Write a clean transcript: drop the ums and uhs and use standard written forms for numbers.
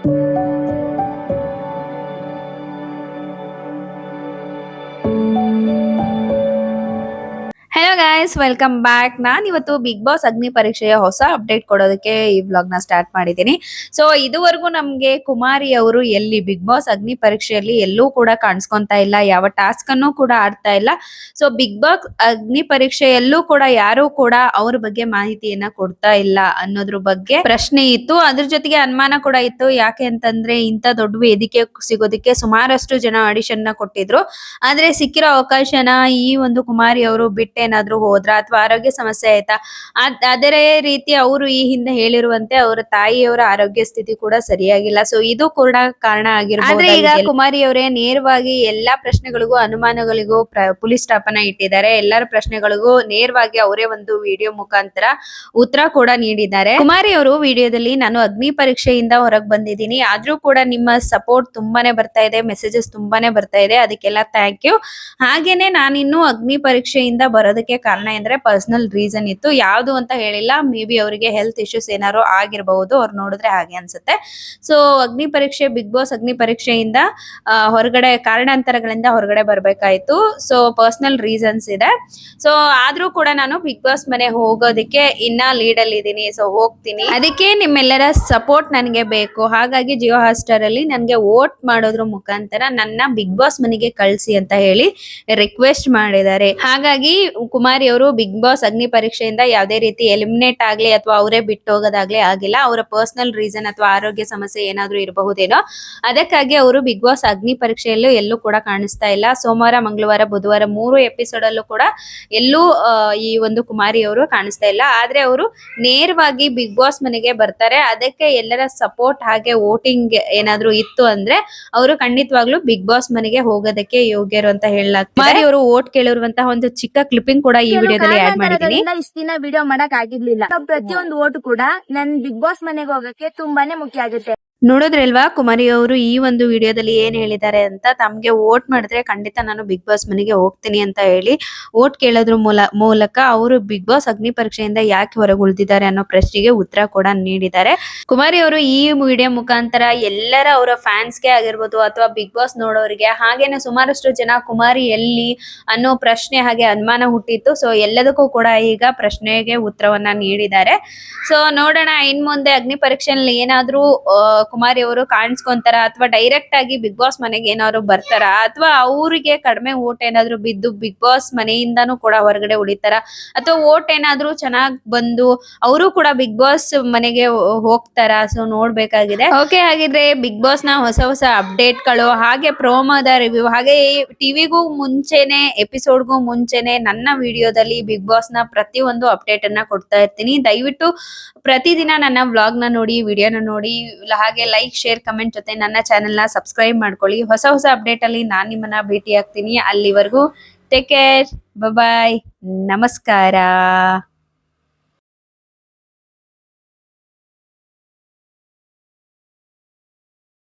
Hello guys, welcome back. ನಾನು ಇವತ್ತು big boss ಅಗ್ನಿ ಪರೀಕ್ಷೆಯ ಹೊಸ ಅಪ್ಡೇಟ್ ಕೊಡೋದಕ್ಕೆ ಈ ವ್ಲಾಗ್ ನ ಸ್ಟಾರ್ಟ್ ಮಾಡಿದ್ದೀನಿ. ಸೊ ಇದುವರೆಗೂ ನಮ್ಗೆ ಕುಮಾರಿ ಅವರು ಎಲ್ಲಿ ಬಿಗ್ ಬಾಸ್ ಅಗ್ನಿ ಪರೀಕ್ಷೆಯಲ್ಲಿ ಎಲ್ಲೂ ಕೂಡ ಕಾಣಿಸ್ಕೊಂತಾ ಇಲ್ಲ, ಯಾವ ಟಾಸ್ಕ್ ಅನ್ನು ಕೂಡ ಆಡ್ತಾ ಇಲ್ಲ. ಸೊ ಬಿಗ್ ಬಾಸ್ ಅಗ್ನಿ ಪರೀಕ್ಷೆಯಲ್ಲೂ ಕೂಡ ಯಾರು ಕೂಡ ಅವ್ರ ಬಗ್ಗೆ ಮಾಹಿತಿಯನ್ನ ಕೊಡ್ತಾ ಇಲ್ಲ ಅನ್ನೋದ್ರ ಬಗ್ಗೆ ಪ್ರಶ್ನೆ ಇತ್ತು. ಅದ್ರ ಜೊತೆಗೆ ಅನುಮಾನ ಕೂಡ ಇತ್ತು. ಯಾಕೆ ಅಂತಂದ್ರೆ ಇಂತ ದೊಡ್ಡ ವೇದಿಕೆ ಸಿಗೋದಕ್ಕೆ ಸುಮಾರಷ್ಟು ಜನ ಆಡಿಷನ್ ನ ಕೊಟ್ಟಿದ್ರು. ಆದ್ರೆ ಸಿಕ್ಕಿರೋ ಅವಕಾಶನ ಈ ಒಂದು ಕುಮಾರಿ ಅವರು ಬಿಟ್ಟೇನಾದ್ರೂ ಹೋದ್ರ ಅಥವಾ ಆರೋಗ್ಯ ಸಮಸ್ಯೆ ಆಯ್ತಾ? ಅದೇ ರೀತಿ ಅವರು ಈ ಹಿಂದೆ ಹೇಳಿರುವಂತೆ ಅವರ ತಾಯಿಯವರ ಆರೋಗ್ಯ ಸ್ಥಿತಿ ಕೂಡ ಸರಿಯಾಗಿಲ್ಲ. ಸೊ ಇದು ಕೂಡ ಕಾರಣ ಆಗಿರ್ಬೋದು. ಆದ್ರೆ ಈಗ ಕುಮಾರಿ ಅವರೇ ನೇರವಾಗಿ ಎಲ್ಲಾ ಪ್ರಶ್ನೆಗಳಿಗೂ ಅನುಮಾನಗಳಿಗೂ ಪೊಲೀಸ್ ಸ್ಟಾಪ್ ಅನ್ನ ಇಟ್ಟಿದ್ದಾರೆ. ಎಲ್ಲರ ಪ್ರಶ್ನೆಗಳಿಗೂ ನೇರವಾಗಿ ಅವರೇ ಒಂದು ವಿಡಿಯೋ ಮುಖಾಂತರ ಉತ್ತರ ಕೂಡ ನೀಡಿದ್ದಾರೆ. ಕುಮಾರಿ ಅವರು ವಿಡಿಯೋದಲ್ಲಿ ನಾನು ಅಗ್ನಿ ಪರೀಕ್ಷೆಯಿಂದ ಹೊರಗೆ ಬಂದಿದ್ದೀನಿ, ಆದ್ರೂ ಕೂಡ ನಿಮ್ಮ ಸಪೋರ್ಟ್ ತುಂಬಾನೇ ಬರ್ತಾ ಇದೆ, ಮೆಸೇಜಸ್ ತುಂಬಾನೇ ಬರ್ತಾ ಇದೆ, ಅದಕ್ಕೆಲ್ಲ ಥ್ಯಾಂಕ್ ಯು. ಹಾಗೇನೆ ನಾನಿನ್ನು ಅಗ್ನಿ ಪರೀಕ್ಷೆಯಿಂದ ಬರೋದಕ್ಕೆ ಕಾರಣ ಅಂದ್ರೆ ಪರ್ಸನಲ್ ರೀಸನ್ ಇತ್ತು. ಯಾವ್ದು ಅಂತ ಹೇಳಿಲ್ಲ, ಮೇ ಬಿ ಅವರಿಗೆ ಹೆಲ್ತ್ ಇಶ್ಯೂಸ್ ಏನಾದ್ರು ಆಗಿರಬಹುದು, ಅವ್ರು ನೋಡಿದ್ರೆ ಹಾಗೆ ಅನ್ಸುತ್ತೆ. ಸೊ ಅಗ್ನಿ ಪರೀಕ್ಷೆ, ಬಿಗ್ ಬಾಸ್ ಅಗ್ನಿ ಪರೀಕ್ಷೆಯಿಂದ ಹೊರಗಡೆ ಕಾರಣಾಂತರಗಳಿಂದ ಹೊರಗಡೆ ಬರ್ಬೇಕಾಯ್ತು. ಸೊ ಪರ್ಸನಲ್ ರೀಸನ್ಸ್ ಇದೆ. ಸೊ ಆದ್ರೂ ಕೂಡ ನಾನು ಬಿಗ್ ಬಾಸ್ ಮನೆ ಹೋಗೋದಕ್ಕೆ ಇನ್ನ ಲೀಡ್ ಅಲ್ಲಿ ಇದ್ದೀನಿ. ಸೊ ಹೋಗ್ತೀನಿ, ಅದಕ್ಕೆ ನಿಮ್ಮೆಲ್ಲರ ಸಪೋರ್ಟ್ ನನಗೆ ಬೇಕು. ಹಾಗಾಗಿ ಜಿಯೋ ಹಾಟ್‌ಸ್ಟಾರ್ ಅಲ್ಲಿ ನನಗೆ ವೋಟ್ ಮಾಡೋದ್ರ ಮುಖಾಂತರ ನನ್ನ ಬಿಗ್ ಬಾಸ್ ಮನೆಗೆ ಕಳ್ಸಿ ಅಂತ ಹೇಳಿ ರಿಕ್ವೆಸ್ಟ್ ಮಾಡಿದ್ದಾರೆ. ಹಾಗಾಗಿ ಕುಮಾರಿ ಅವರು ಬಿಗ್ ಬಾಸ್ ಅಗ್ನಿ ಪರೀಕ್ಷೆಯಿಂದ ಯಾವುದೇ ರೀತಿ ಎಲಿಮಿನೇಟ್ ಆಗ್ಲಿ ಅಥವಾ ಅವರೇ ಬಿಟ್ಟು ಹೋಗೋದಾಗ್ಲಿ ಆಗಿಲ್ಲ. ಅವರ ಪರ್ಸನಲ್ ರೀಸನ್ ಅಥವಾ ಆರೋಗ್ಯ ಸಮಸ್ಯೆ ಏನಾದ್ರೂ ಇರಬಹುದೇನೋ, ಅದಕ್ಕಾಗಿ ಅವರು ಬಿಗ್ ಬಾಸ್ ಅಗ್ನಿ ಪರೀಕ್ಷೆಯಲ್ಲೂ ಎಲ್ಲೂ ಕೂಡ ಕಾಣಿಸ್ತಾ ಇಲ್ಲ. ಸೋಮವಾರ, ಮಂಗಳವಾರ, ಬುಧವಾರ 3 ಎಪಿಸೋಡ್ ಅಲ್ಲೂ ಕೂಡ ಎಲ್ಲೂ ಈ ಒಂದು ಕುಮಾರಿ ಅವರು ಕಾಣಿಸ್ತಾ ಇಲ್ಲ. ಆದ್ರೆ ಅವರು ನೇರವಾಗಿ ಬಿಗ್ ಬಾಸ್ ಮನೆಗೆ ಬರ್ತಾರೆ. ಅದಕ್ಕೆ ಎಲ್ಲರ ಸಪೋರ್ಟ್ ಹಾಗೆ ವೋಟಿಂಗ್ ಏನಾದ್ರೂ ಇತ್ತು ಅಂದ್ರೆ ಅವರು ಖಂಡಿತವಾಗ್ಲೂ ಬಿಗ್ ಬಾಸ್ ಮನೆಗೆ ಹೋಗೋದಕ್ಕೆ ಯೋಗ್ಯರು ಅಂತ ಹೇಳಲಾಗ್ತದೆ. ಕುಮಾರಿ ಅವರು ವೋಟ್ ಕೇಳಿರುವಂತಹ ಒಂದು ಚಿಕ್ಕ ಕ್ಲಿಪ್ಪಿಂಗ್ ಕೂಡ ಈ ವಿಡಿಯೋದಲ್ಲಿ ಆಡ್ ಮಾಡಿದ್ದೀನಿ. ಇಷ್ಟ ದಿನ ವಿಡಿಯೋ ಮಾಡಕ್ ಆಗಿರ್ಲಿಲ್ಲ. ಪ್ರತಿಯೊಂದು ವೋಟ್ ಕೂಡ ನನ್ ಬಿಗ್ ಬಾಸ್ ಮನೆಗೆ ಹೋಗಕ್ಕೆ ತುಂಬಾನೇ ಮುಖ್ಯ ಆಗುತ್ತೆ. ನೋಡೋದ್ರಲ್ವಾ ಕುಮಾರಿ ಅವರು ಈ ಒಂದು ವಿಡಿಯೋದಲ್ಲಿ ಏನ್ ಹೇಳಿದ್ದಾರೆ ಅಂತ. ತಮ್ಗೆ ವೋಟ್ ಮಾಡಿದ್ರೆ ಖಂಡಿತ ನಾನು ಬಿಗ್ ಬಾಸ್ ಮನೆಗೆ ಹೋಗ್ತೀನಿ ಅಂತ ಹೇಳಿ ವೋಟ್ ಕೇಳೋದ್ರ ಮೂಲಕ ಅವರು ಬಿಗ್ ಬಾಸ್ ಅಗ್ನಿ ಪರೀಕ್ಷೆಯಿಂದ ಯಾಕೆ ಹೊರಗೆ ಉಳಿದಿದ್ದಾರೆ ಅನ್ನೋ ಪ್ರಶ್ನೆಗೆ ಉತ್ತರ ಕೂಡ ನೀಡಿದ್ದಾರೆ. ಕುಮಾರಿ ಅವರು ಈ ವಿಡಿಯೋ ಮುಖಾಂತರ ಎಲ್ಲರ ಅವರ ಫ್ಯಾನ್ಸ್ಗೆ ಆಗಿರ್ಬೋದು ಅಥವಾ ಬಿಗ್ ಬಾಸ್ ನೋಡೋರಿಗೆ, ಹಾಗೇನೆ ಸುಮಾರಷ್ಟು ಜನ ಕುಮಾರಿ ಎಲ್ಲಿ ಅನ್ನೋ ಪ್ರಶ್ನೆ ಹಾಗೆ ಅನುಮಾನ ಹುಟ್ಟಿತ್ತು. ಸೊ ಎಲ್ಲದಕ್ಕೂ ಕೂಡ ಈಗ ಪ್ರಶ್ನೆಗೆ ಉತ್ತರವನ್ನ ನೀಡಿದ್ದಾರೆ. ಸೊ ನೋಡೋಣ ಇನ್ ಮುಂದೆ ಅಗ್ನಿ ಪರೀಕ್ಷೆಯಲ್ಲಿ ಏನಾದ್ರೂ ಕುಮಾರಿ ಅವರು ಕಾಣಿಸ್ಕೊಂತಾರ ಅಥವಾ ಡೈರೆಕ್ಟ್ ಆಗಿ ಬಿಗ್ ಬಾಸ್ ಮನೆಗೆ ಏನಾದ್ರು ಬರ್ತಾರ ಅಥವಾ ಅವರಿಗೆ ಕಡಿಮೆ ವೋಟ್ ಏನಾದ್ರು ಬಿದ್ದು ಬಿಗ್ ಬಾಸ್ ಮನೆಯಿಂದಾನು ಕೂಡ ಹೊರಗಡೆ ಉಳಿತಾರ ಅಥವಾ ವೋಟ್ ಏನಾದ್ರು ಚೆನ್ನಾಗ್ ಬಂದು ಅವರು ಕೂಡ ಬಿಗ್ ಬಾಸ್ ಮನೆಗೆ ಹೋಗ್ತಾರ. ಸೊ ನೋಡ್ಬೇಕಾಗಿದೆ. ಓಕೆ, ಹಾಗಿದ್ರೆ ಬಿಗ್ ಬಾಸ್ ನ ಹೊಸ ಹೊಸ ಅಪ್ಡೇಟ್ ಗಳು ಹಾಗೆ ಪ್ರೋಮೋದ ರಿವ್ಯೂ ಹಾಗೆ ಟಿವಿಗೂ ಮುಂಚೆನೆ ಎಪಿಸೋಡ್ಗೂ ಮುಂಚೆನೆ ನನ್ನ ವಿಡಿಯೋದಲ್ಲಿ ಬಿಗ್ ಬಾಸ್ ನ ಪ್ರತಿಯೊಂದು ಅಪ್ಡೇಟ್ ಅನ್ನ ಕೊಡ್ತಾ ಇರ್ತೀನಿ. ದಯವಿಟ್ಟು ಪ್ರತಿದಿನ ನನ್ನ ವ್ಲಾಗ್ ನ ನೋಡಿ, ವಿಡಿಯೋನ ನೋಡಿ, ಹಾಗೆ ಲೈಕ್, ಶೇರ್, ಕಮೆಂಟ್ ಜೊತೆ ನನ್ನ ಚಾನೆಲ್ ನ ಸಬ್ಸ್ಕ್ರೈಬ್ ಮಾಡ್ಕೊಳ್ಳಿ. ಹೊಸ ಹೊಸ ಅಪ್ಡೇಟ್ ಅಲ್ಲಿ ನಾನ್ ನಿಮ್ಮನ್ನ ಭೇಟಿ ಆಗ್ತೀನಿ. ಅಲ್ಲಿವರೆಗೂ ಟೇಕ್ ಕೇರ್, ಬಾಯ್, ನಮಸ್ಕಾರ.